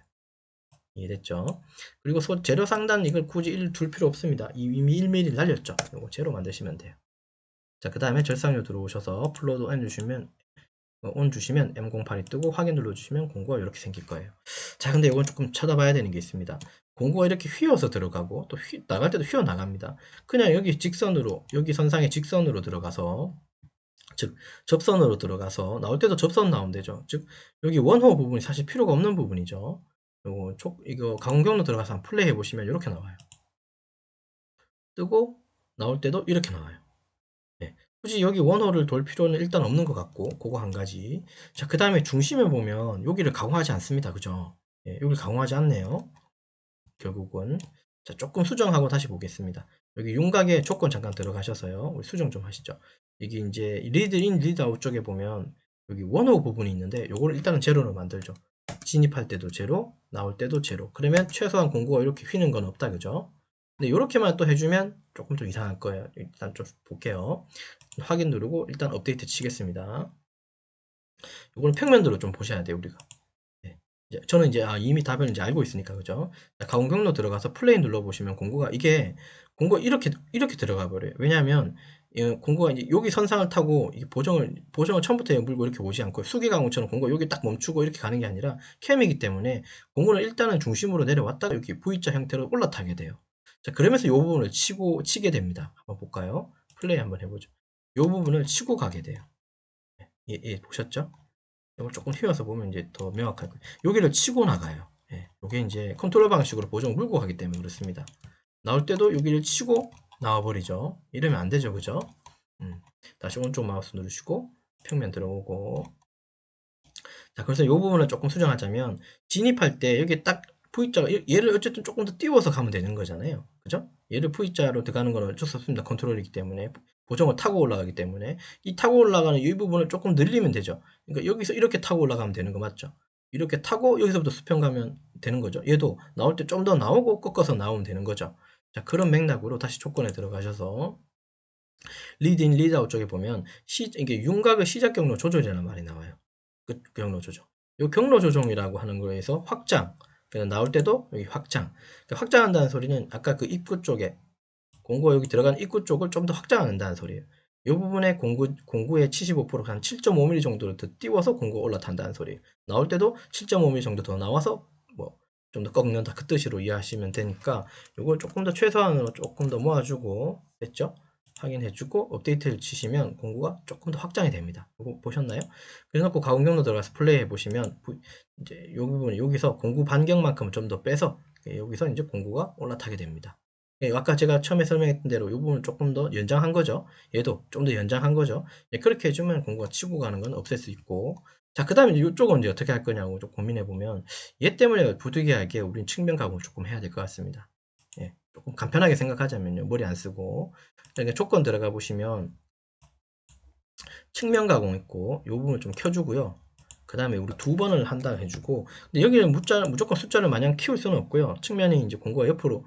A: 이해됐죠? 그리고 재료 상단 이걸 굳이 1 둘 필요 없습니다. 이미 1mm 날렸죠. 이거 제로 만드시면 돼요. 자, 그 다음에 절상료 들어오셔서 플로드 온 주시면 M08이 뜨고 확인 눌러주시면 공구가 이렇게 생길 거예요. 자, 근데 이건 조금 찾아봐야 되는 게 있습니다. 공구가 이렇게 휘어서 들어가고 또 나갈 때도 휘어 나갑니다. 그냥 여기 직선으로, 여기 선상에 직선으로 들어가서, 즉 접선으로 들어가서 나올 때도 접선 나오면 되죠. 즉 여기 원호 부분이 사실 필요가 없는 부분이죠. 이거 가공 경로 들어가서 한번 플레이 해보시면 이렇게 나와요. 뜨고 나올 때도 이렇게 나와요. 네. 굳이 여기 원호를 돌 필요는 일단 없는 것 같고, 그거 한 가지. 자, 그 다음에 중심에 보면 여기를 가공하지 않습니다. 그죠? 예, 여기를 가공하지 않네요. 결국은. 자, 조금 수정하고 다시 보겠습니다. 여기 윤곽에 조건 잠깐 들어가셔서요. 우리 수정 좀 하시죠. 이게 이제 리드 인, 리드 아웃 쪽에 보면 여기 원호 부분이 있는데 요거를 일단은 제로로 만들죠. 진입할 때도 제로, 나올 때도 제로. 그러면 최소한 공구가 이렇게 휘는 건 없다. 그죠? 근데 이렇게만 또 해주면 조금 더 이상할 거예요. 일단 좀 볼게요. 확인 누르고 일단 업데이트 치겠습니다. 이거는 평면도로 좀 보셔야 돼요, 우리가. 네. 저는 이제 이미 답을 이제 알고 있으니까, 그죠? 가공 경로 들어가서 플레이 눌러보시면 공구가 이렇게 들어가 버려요. 왜냐하면 공구가 이제 여기 선상을 타고 보정을 처음부터 물고 이렇게 오지 않고 수기 가공처럼 공구가 여기 딱 멈추고 이렇게 가는 게 아니라 캠이기 때문에 공구는 일단은 중심으로 내려왔다가 여기 V자 형태로 올라타게 돼요. 자, 그러면서 이 부분을 치게 됩니다. 한번 볼까요? 플레이 한번 해보죠. 이 부분을 치고 가게 돼요. 예, 보셨죠? 이걸 조금 휘어서 보면 이제 더 명확할 거예요. 여기를 치고 나가요. 예, 이게 이제 컨트롤 방식으로 보정을 물고 가기 때문에 그렇습니다. 나올 때도 여기를 치고 나와버리죠. 이러면 안 되죠, 그죠? 다시 오른쪽 마우스 누르시고 평면 들어오고. 자, 그래서 이 부분을 조금 수정하자면 진입할 때 여기 딱 V자가 얘를 어쨌든 조금 더 띄워서 가면 되는 거잖아요. 그죠? 얘를 V자로 들어가는 건 어쩔 수 없습니다. 컨트롤이기 때문에 보정을 타고 올라가기 때문에 이 타고 올라가는 이 부분을 조금 늘리면 되죠. 그러니까 여기서 이렇게 타고 올라가면 되는 거 맞죠? 이렇게 타고 여기서부터 수평 가면 되는 거죠. 얘도 나올 때 좀 더 나오고 꺾어서 나오면 되는 거죠. 자, 그런 맥락으로 다시 조건에 들어가셔서 리드 인, 리드 아웃 쪽에 보면 이게 윤곽의 시작 경로 조절이라는 말이 나와요. 끝 경로 조정. 이 경로 조정이라고 하는 거에서 확장. 나올 때도 여기 확장. 확장한다는 소리는 아까 그 입구 쪽에 공구가 여기 들어간 입구 쪽을 좀 더 확장한다는 소리예요. 이 부분에 공구의 75%, 한 7.5mm 정도를 더 띄워서 공구가 올라탄다는 소리예요. 나올 때도 7.5mm 정도 더 나와서 뭐 좀 더 꺾는다 그 뜻으로 이해하시면 되니까 이걸 조금 더 최소한으로 조금 더 모아주고 됐죠? 확인해주고 업데이트를 치시면 공구가 조금 더 확장이 됩니다. 이거 보셨나요? 그래놓고 가공 경로 들어가서 플레이 해보시면 이제 이 부분 여기서 공구 반경만큼 좀 더 빼서 여기서 이제 공구가 올라타게 됩니다. 아까 제가 처음에 설명했던 대로 이 부분을 조금 더 연장한 거죠. 얘도 좀 더 연장한 거죠. 그렇게 해주면 공구가 치고 가는 건 없앨 수 있고. 자, 그 다음에 이쪽은 이제 어떻게 할 거냐고 좀 고민해보면 얘 때문에 부득이하게 우린 측면 가공을 조금 해야 될 것 같습니다. 조금 간편하게 생각하자면요. 머리 안 쓰고. 그러니까 조건 들어가 보시면 측면 가공 있고 이 부분을 좀 켜주고요. 그 다음에 우리 2번을 한다 해주고, 근데 여기는 무조건 숫자를 마냥 키울 수는 없고요. 측면이 이제 공구가 옆으로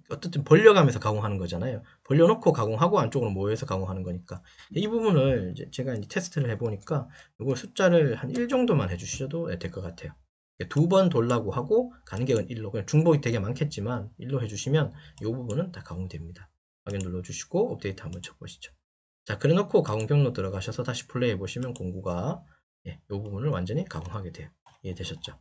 A: 어쨌든 벌려가면서 가공하는 거잖아요. 벌려놓고 가공하고 안쪽으로 모여서 가공하는 거니까 이 부분을 제가 이제 테스트를 해보니까 이걸 숫자를 한 1 정도만 해주셔도 될 것 같아요. 2번 돌라고 하고 간격은 1로, 그냥 중복이 되게 많겠지만 1로 해주시면 이 부분은 다 가공됩니다. 확인 눌러주시고 업데이트 한번 쳐보시죠. 자, 그래 놓고 가공 경로 들어가셔서 다시 플레이 해보시면 공구가 이 부분을 완전히 가공하게 돼요. 이해되셨죠?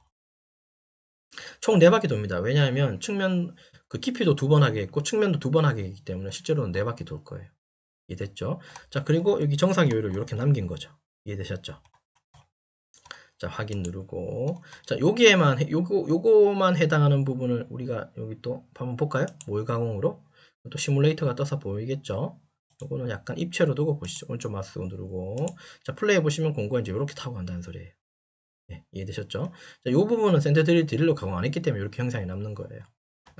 A: 총 4바퀴 돕니다. 왜냐하면 측면 그 깊이도 2번 하게 했고 측면도 2번 하게 했기 때문에 실제로는 4바퀴 돌 거예요. 이해됐죠? 자, 그리고 여기 정상 요일을 이렇게 남긴 거죠. 이해되셨죠? 자, 확인 누르고, 자, 요거만 해당하는 부분을 우리가 여기 또 한번 볼까요? 모의 가공으로 또 시뮬레이터가 떠서 보이겠죠? 요거는 약간 입체로 두고 보시죠. 오른쪽 마우스 누르고, 자, 플레이 해보시면 공구가 이제 이렇게 타고 간다는 소리예요. 이해되셨죠? 자, 요 부분은 센터 드릴로 가공 안 했기 때문에 이렇게 형상이 남는 거예요.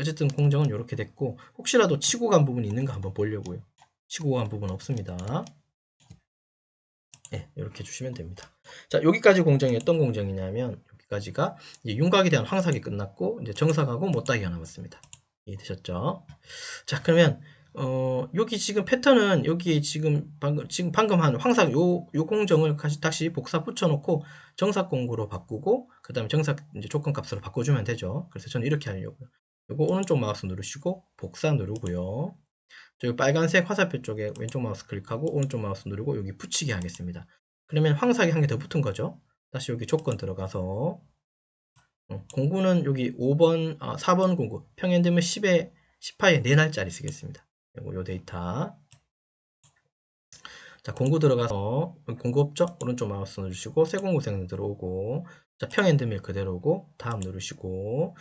A: 어쨌든 공정은 이렇게 됐고, 혹시라도 치고 간 부분이 있는가 한번 보려고요. 치고 간 부분 없습니다. 네, 이렇게 주시면 됩니다. 자, 여기까지 공정이 어떤 공정이냐면, 여기까지가 이제 윤곽에 대한 황삭이 끝났고, 이제 정삭하고 못따기가 남았습니다. 이해되셨죠? 자, 그러면 여기 지금 패턴은 여기 지금 방금 한 황삭 요 공정을 다시 복사 붙여놓고 정삭 공구로 바꾸고 그 다음에 정삭 이제 조건 값으로 바꿔주면 되죠. 그래서 저는 이렇게 하려고요. 요거 오른쪽 마우스 누르시고 복사 누르고요. 저기 빨간색 화살표 쪽에 왼쪽 마우스 클릭하고 오른쪽 마우스 누르고 여기 붙이기 하겠습니다. 그러면 황삭이 한 개 더 붙은 거죠. 다시 여기 조건 들어가서 공구는 여기 5번, 4번 공구 평행되면 10에 10파에 4날짜리 쓰겠습니다. 요 데이터. 자, 공구 들어가서 공구 없죠? 오른쪽 마우스 누르시고 새 공구생 들어오고 자, 평행되면 그대로고 다음 누르시고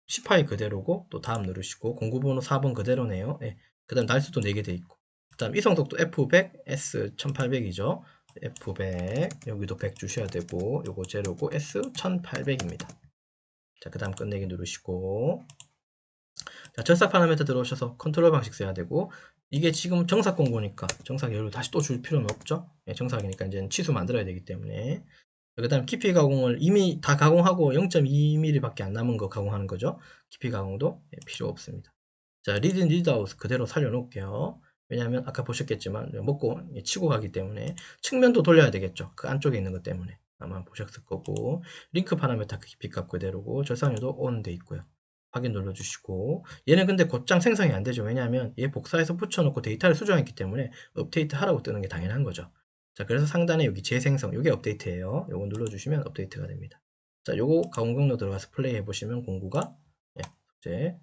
A: 10파이 그대로고 또 다음 누르시고 공구 번호 4번 그대로네요. 네. 그 다음 날수도 4개 돼 있고 그 다음 이성속도 F100, S1800이죠. F100 여기도 100 주셔야 되고 요거 제로고 S1800입니다. 자, 그 다음 끝내기 누르시고 자, 절삭 파라미터 들어오셔서 컨트롤 방식 써야 되고 이게 지금 정삭 공고니까 정삭 열을 다시 또 줄 필요는 없죠. 예, 정삭이니까 이제 치수 만들어야 되기 때문에 그 다음 깊이 가공을 이미 다 가공하고 0.2mm 밖에 안 남은 거 가공하는 거죠. 깊이 가공도 필요 없습니다. 자, 리드 리드아웃 그대로 살려놓을게요. 왜냐하면 아까 보셨겠지만 먹고 치고 가기 때문에 측면도 돌려야 되겠죠. 그 안쪽에 있는 것 때문에 아마 보셨을 거고 링크 파라미터 깊이값 그대로고 절삭률도 ON 돼 있고요. 확인 눌러주시고 얘는 근데 곧장 생성이 안 되죠. 왜냐하면 얘 복사해서 붙여놓고 데이터를 수정했기 때문에 업데이트 하라고 뜨는 게 당연한 거죠. 자, 그래서 상단에 여기 재생성 요게 업데이트예요. 요거 눌러주시면 업데이트가 됩니다. 자, 요거 가공 경로 들어가서 플레이 해보시면 공구가 이제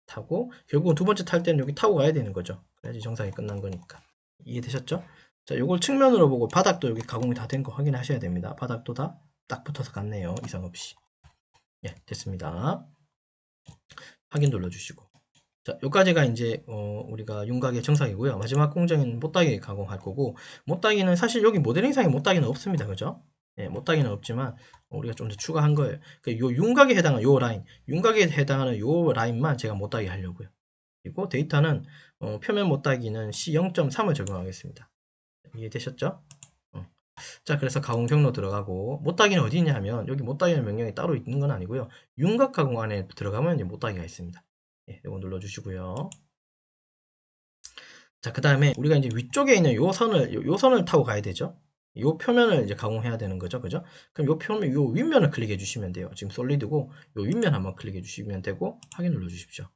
A: 타고 결국은 두 번째 탈 때는 여기 타고 가야 되는 거죠. 그래야지 정상이 끝난 거니까. 이해되셨죠? 자, 요걸 측면으로 보고 바닥도 여기 가공이 다 된 거 확인하셔야 됩니다. 바닥도 다 딱 붙어서 갔네요. 이상 없이. 예, 됐습니다. 확인 눌러주시고. 자, 여기까지가 이제 우리가 윤곽의 정상이고요. 마지막 공정인 못따기 가공할 거고 못따기는 사실 여기 모델링상에 못따기는 없습니다. 그죠? 예, 못따기는 없지만 우리가 좀 더 추가한 거예요. 요 윤곽에 해당하는 요 라인, 윤곽에 해당하는 요 라인만 제가 못따기 하려고요. 그리고 데이터는 표면 못따기는 C0.3을 적용하겠습니다. 이해되셨죠? 자, 그래서 가공 경로 들어가고 못따기는 어디 있냐면 여기 못따기는 명령이 따로 있는 건 아니고요. 윤곽 가공 안에 들어가면 이제 못따기가 있습니다. 예, 이거 눌러주시고요. 자, 그 다음에 우리가 이제 위쪽에 있는 요 선을 타고 가야 되죠. 요 표면을 이제 가공해야 되는 거죠. 그죠? 그럼 요 표면, 요 윗면을 클릭해 주시면 돼요. 지금 솔리드고, 요 윗면 한번 클릭해 주시면 되고, 확인 눌러 주십시오.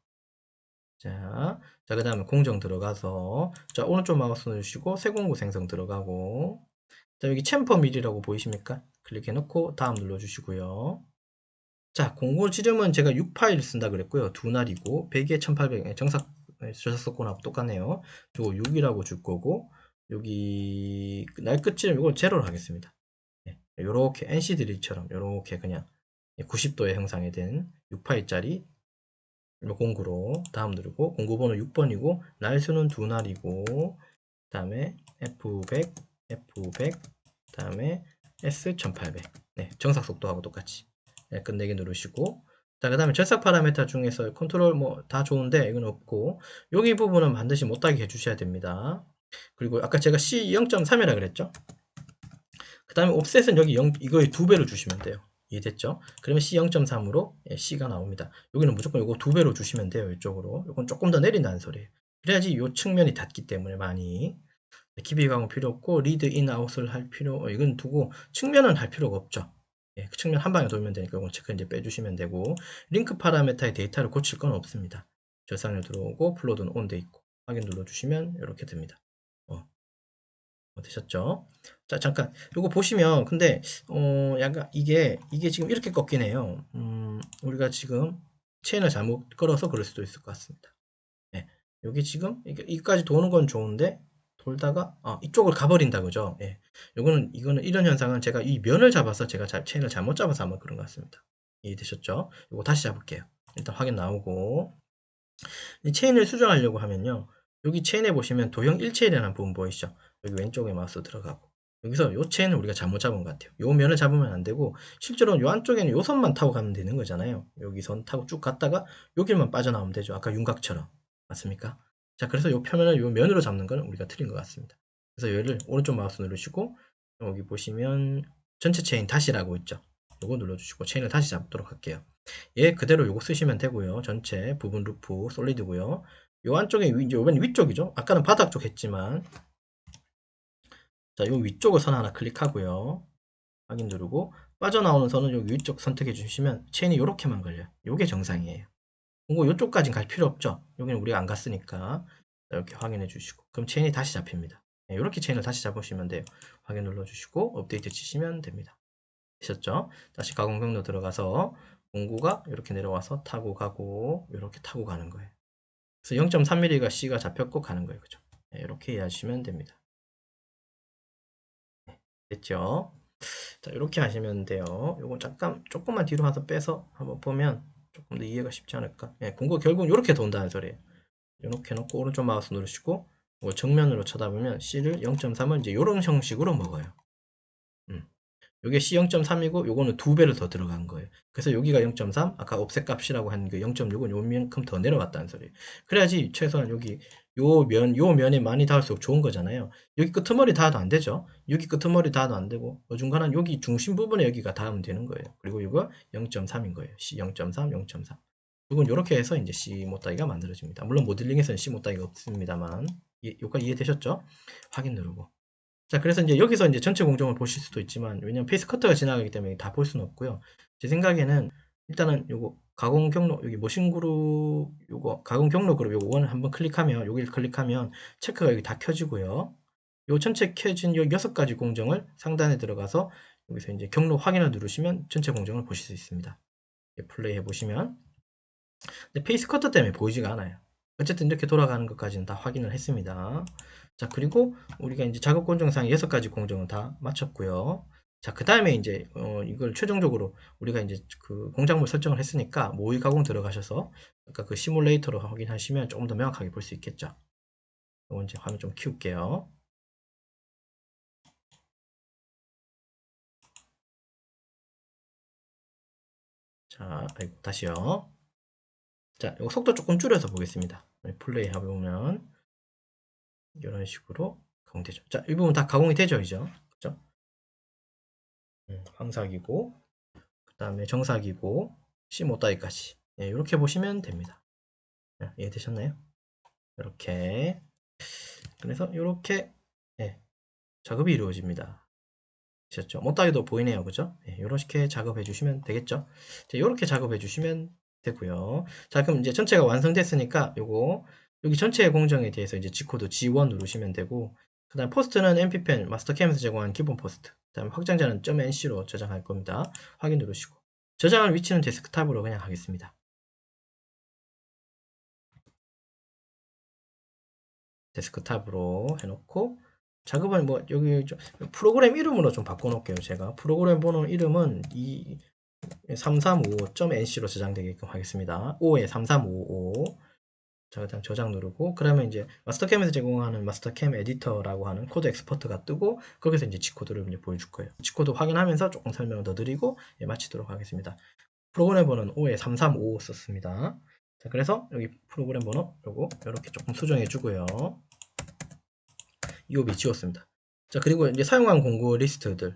A: 자, 그 다음에 공정 들어가서, 자, 오른쪽 마우스 누르시고, 새 공구 생성 들어가고, 자, 여기 챔퍼 밀이라고 보이십니까? 클릭해 놓고, 다음 눌러 주시고요. 자, 공고 지름은 제가 6파일 쓴다 그랬고요. 두 날이고, 100에 1800, 정삭 저작권하고 똑같네요. 요거 6이라고 줄 거고, 여기 날 끝지름 이걸 제로로 하겠습니다. 요렇게 NC 드릴처럼 요렇게 그냥 90도의 형상이 된 6파일짜리 공구로 다음 누르고 공구 번호 6번이고 날수는 두 날이고 그다음에 F100, F100, 그다음에 S1800. 네, 정삭 속도하고 똑같이. 네, 끝내기 누르시고 자, 그 다음에 절삭 파라미터 중에서 컨트롤 뭐 다 좋은데 이건 없고 여기 부분은 반드시 못하게 해주셔야 됩니다. 그리고 아까 제가 C 0.3이라 그랬죠? 그 다음에 옵셋은 여기 0, 이거의 2배로 주시면 돼요. 이해됐죠? 그러면 C 0.3으로 C가 나옵니다. 여기는 무조건 이거 2배로 주시면 돼요. 이쪽으로. 이건 조금 더 내린다는 소리예요. 그래야지 이 측면이 닿기 때문에 많이 깊이 가공 필요 없고 리드 인 아웃을 할 필요 이건 두고 측면은 할 필요가 없죠. 예, 그 측면 한 방에 돌면 되니까 이건 체크 이제 빼주시면 되고 링크 파라메타의 데이터를 고칠 건 없습니다. 절삭률 들어오고 플로드는 온 돼 있고 확인 눌러주시면 이렇게 됩니다. 되셨죠? 자, 잠깐 이거 보시면 근데 약간 이게 지금 이렇게 꺾이네요. 우리가 지금 체인을 잘못 끌어서 그럴 수도 있을 것 같습니다. 예, 여기 지금 이까지 도는 건 좋은데 돌다가 이쪽을 가버린다 그죠? 예, 이거는 이런 현상은 제가 이 면을 잡아서 제가 체인을 잘못 잡아서 아마 그런 것 같습니다. 이해되셨죠? 이거 다시 잡을게요. 일단 확인 나오고 이 체인을 수정하려고 하면요. 여기 체인에 보시면 도형 일체이라는 부분 보이시죠? 여기 왼쪽에 마우스 들어가고 여기서 요 체인을 우리가 잘못 잡은 것 같아요. 요 면을 잡으면 안 되고 실제로는 요 안쪽에는 요 선만 타고 가면 되는 거잖아요. 여기 선 타고 쭉 갔다가 요 길만 빠져나오면 되죠. 아까 윤곽처럼. 맞습니까? 자, 그래서 요 표면을 요 면으로 잡는 건 우리가 틀린 것 같습니다. 그래서 얘를 오른쪽 마우스 누르시고 여기 보시면 전체 체인 다시라고 있죠. 요거 눌러주시고 체인을 다시 잡도록 할게요. 얘 그대로 요거 쓰시면 되고요. 전체 부분 루프 솔리드고요. 요 안쪽에 이제 요번 위쪽이죠. 아까는 바닥 쪽 했지만 자, 요 위쪽을 선 하나 클릭하고요. 확인 누르고 빠져나오는 선은 여기 위쪽 선택해 주시면 체인이 요렇게만 걸려요. 요게 정상이에요. 그리고 요쪽까지는 갈 필요 없죠. 여기는 우리가 안 갔으니까 이렇게 확인해 주시고 그럼 체인이 다시 잡힙니다. 이렇게 체인을 다시 잡으시면 돼요. 확인 눌러 주시고 업데이트 치시면 됩니다. 되셨죠? 다시 가공 경로 들어가서 공구가 이렇게 내려와서 타고 가고 이렇게 타고 가는 거예요. 그래서 0.3mm가 C가 잡혔고 가는 거예요. 그죠? 이렇게 이해하시면 됩니다. 됐죠? 자, 이렇게 하시면 돼요. 요거 잠깐 조금만 뒤로 가서 빼서 한번 보면 조금 더 이해가 쉽지 않을까? 공구 결국은 이렇게 돈다는 소리예요. 이렇게 놓고 오른쪽 마우스 누르시고 이거 정면으로 쳐다보면 C를 0.3을 이제 이런 형식으로 먹어요. 요게 C 0.3이고 요거는 2배를 더 들어간 거예요. 그래서 여기가 0.3, 아까 옵셋 값이라고 한 게 0.6은 요만큼 더 내려갔다는 소리예요. 그래야지 최소한 여기 요 면이 많이 닿을수록 좋은 거잖아요. 여기 끄트머리 닿아도 안 되죠. 여기 끄트머리 닿아도 안 되고 어중간한 여기 중심 부분에 여기가 닿으면 되는 거예요. 그리고 이거 0.3인 거예요. C 0.3, 0.3. 이건 이렇게 해서 이제 C 못따기가 만들어집니다. 물론 모델링에서는 C 못따기가 없습니다만 여기까지 이해되셨죠? 확인 누르고. 자, 그래서 이제 여기서 이제 전체 공정을 보실 수도 있지만, 왜냐면 페이스 커터가 지나가기 때문에 다 볼 수는 없고요. 제 생각에는 일단은 요거 가공 경로, 여기 머신 그룹, 요거 가공 경로 그룹 요거 원을 한번 클릭하면, 여기를 클릭하면 체크가 여기 다 켜지고요. 요 전체 켜진 요 6가지 공정을 상단에 들어가서 여기서 이제 경로 확인을 누르시면 전체 공정을 보실 수 있습니다. 플레이 해보시면. 근데 페이스 커터 때문에 보이지가 않아요. 어쨌든 이렇게 돌아가는 것까지는 다 확인을 했습니다. 자, 그리고 우리가 이제 작업 공정상 6가지 공정은 다 마쳤고요. 자, 그 다음에 이제 이걸 최종적으로 우리가 이제 그 공작물 설정을 했으니까 모의 가공 들어가셔서 아까 그 시뮬레이터로 확인하시면 조금 더 명확하게 볼 수 있겠죠. 이거 이제 화면 좀 키울게요. 자, 아이고, 다시요. 자, 이거 속도 조금 줄여서 보겠습니다. 플레이 해보면 이런 식으로 가공되죠. 자, 이 부분 다 가공이 되죠, 이죠? 그죠? 황삭이고 그 다음에 정삭이고 C5따위까지 이렇게 보시면 됩니다. 이해되셨나요? 이렇게 그래서 이렇게 작업이 이루어집니다. 되셨죠? 못따위도 보이네요, 그죠? 이렇게 작업해 주시면 되겠죠? 이렇게 작업해 주시면 되고요. 자, 그럼 이제 전체가 완성됐으니까 요거 여기 전체 공정에 대해서 이제 G코드 G1 누르시면 되고 그 다음 포스트는 MP펜 마스터캠에서 제공한 기본 포스트 그 다음에 확장자는 .nc로 저장할 겁니다. 확인 누르시고 저장할 위치는 데스크탑으로 그냥 하겠습니다. 데스크탑으로 해놓고 작업은 뭐 여기 프로그램 이름으로 좀 바꿔놓을게요. 제가 프로그램 번호 이름은 3355.nc로 저장되게끔 하겠습니다. 5에 3355. 자, 일단 저장 누르고 그러면 이제 마스터캠에서 제공하는 마스터캠 에디터라고 하는 코드 엑스퍼트가 뜨고 거기서 이제 G코드를 이제 보여줄 거예요. G코드 확인하면서 조금 설명을 더 드리고 마치도록 하겠습니다. 프로그램 번호는 5에 3355 썼습니다. 자, 그래서 여기 프로그램 번호 요거 이렇게 조금 수정해 주고요. EOB 지웠습니다. 자, 그리고 이제 사용한 공구 리스트들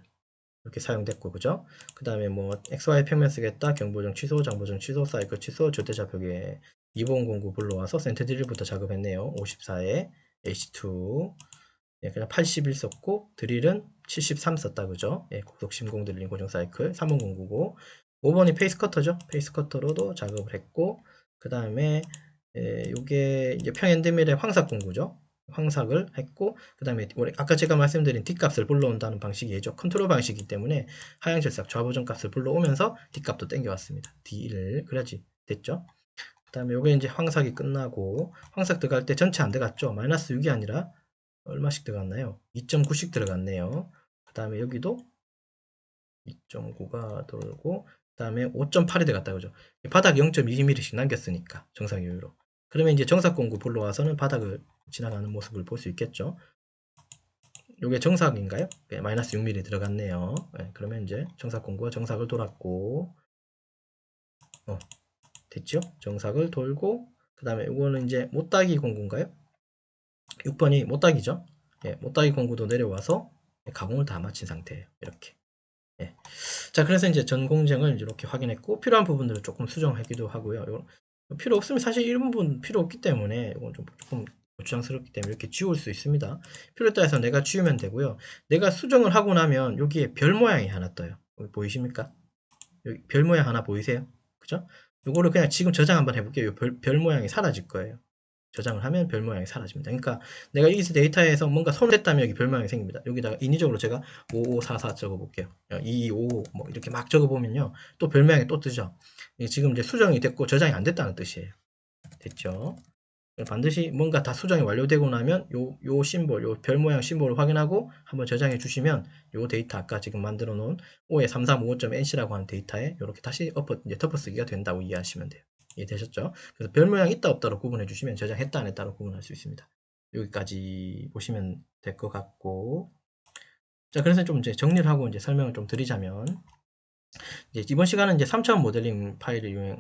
A: 이렇게 사용됐고, 그죠? 그 다음에 뭐 XY 평면 쓰겠다, 경보정 취소, 장보정 취소, 사이클 취소, 절대자 벽에 2번 공구 불러와서 센터 드릴부터 작업했네요. 54에 H2 그냥 81 썼고 드릴은 73 썼다, 그죠? 고속 심공 드릴링 고정 사이클 3번 공구고 5번이 페이스 커터죠. 페이스 커터로도 작업을 했고 그 다음에 이게 이제 평엔드밀의 황삭 공구죠. 황삭을 했고 그 다음에 아까 제가 말씀드린 D값을 불러온다는 방식이 죠 컨트롤 방식이기 때문에 하향 절삭 좌보정 값을 불러오면서 D값도 땡겨왔습니다. D1 그래야지 됐죠. 그 다음에 요게 이제 황삭이 끝나고 황삭 들어갈 때 전체 안 들어갔죠. 마이너스 6이 아니라 얼마씩 들어갔나요? 2.9씩 들어갔네요. 그 다음에 여기도 2.9가 돌고 그 다음에 5.8이 들어갔다 그죠. 바닥 0.2mm씩 남겼으니까 정상 여유로. 그러면 이제 정삭 공구 불러와서는 바닥을 지나가는 모습을 볼 수 있겠죠. 요게 정삭인가요? 네, 마이너스 6mm 들어갔네요. 네, 그러면 이제 정삭 공구가 정삭을 돌았고, 됐죠? 정삭을 돌고, 그 다음에 이거는 이제 못따기 공구인가요? 6번이 못따기죠? 예, 못따기 공구도 내려와서 가공을 다 마친 상태예요. 이렇게. 예. 자, 그래서 이제 전 공정을 이렇게 확인했고, 필요한 부분들을 조금 수정하기도 하고요. 필요 없으면 사실 이 부분 필요 없기 때문에, 이건 조금 고추장스럽기 때문에 이렇게 지울 수 있습니다. 필요에 따라서 내가 지우면 되고요. 내가 수정을 하고 나면 여기에 별 모양이 하나 떠요. 여기 보이십니까? 여기 별 모양 하나 보이세요? 그죠? 요거를 그냥 지금 저장 한번 해볼게요. 별 모양이 사라질 거예요. 저장을 하면 별 모양이 사라집니다. 그러니까 내가 여기서 데이터에서 뭔가 손댔다면 여기 별 모양이 생깁니다. 여기다가 인위적으로 제가 5544 적어볼게요. 2255 뭐 이렇게 막 적어보면요. 또 별 모양이 또 뜨죠. 지금 이제 수정이 됐고 저장이 안 됐다는 뜻이에요. 됐죠? 반드시 뭔가 다 수정이 완료되고 나면 요 심볼, 요 별 모양 심볼을 확인하고 한번 저장해 주시면 요 데이터 아까 지금 만들어 놓은 OE3355.NC라고 하는 데이터에 이렇게 다시 이제 덮어쓰기가 된다고 이해하시면 돼요. 이해되셨죠? 그래서 별 모양 있다 없다로 구분해 주시면 저장했다 안 했다로 구분할 수 있습니다. 여기까지 보시면 될 것 같고, 자, 그래서 좀 이제 정리를 하고 이제 설명을 좀 드리자면, 이제 이번 시간은 이제 3차원 모델링 파일을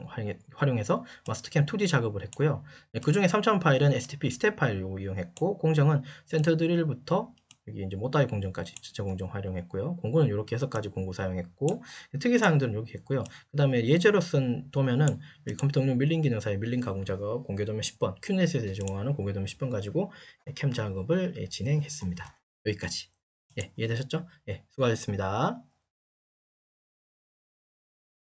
A: 활용해서 마스터캠 2D 작업을 했고요. 그 중에 3차원 파일은 STP 스텝 파일을 이용했고, 공정은 센터 드릴부터 여기 이제 못다이 공정까지 전체 공정 활용했고요. 공구는 이렇게 6가지 공구 사용했고, 특이사항들은 이렇게 했고요. 그 다음에 예제로 쓴 도면은 여기 컴퓨터 응용 밀링 기능사의 밀링 가공 작업 공개 도면 10번, 큐넷에서 제공하는 공개 도면 10번 가지고 캠 작업을 진행했습니다. 여기까지. 예, 이해되셨죠? 예, 수고하셨습니다.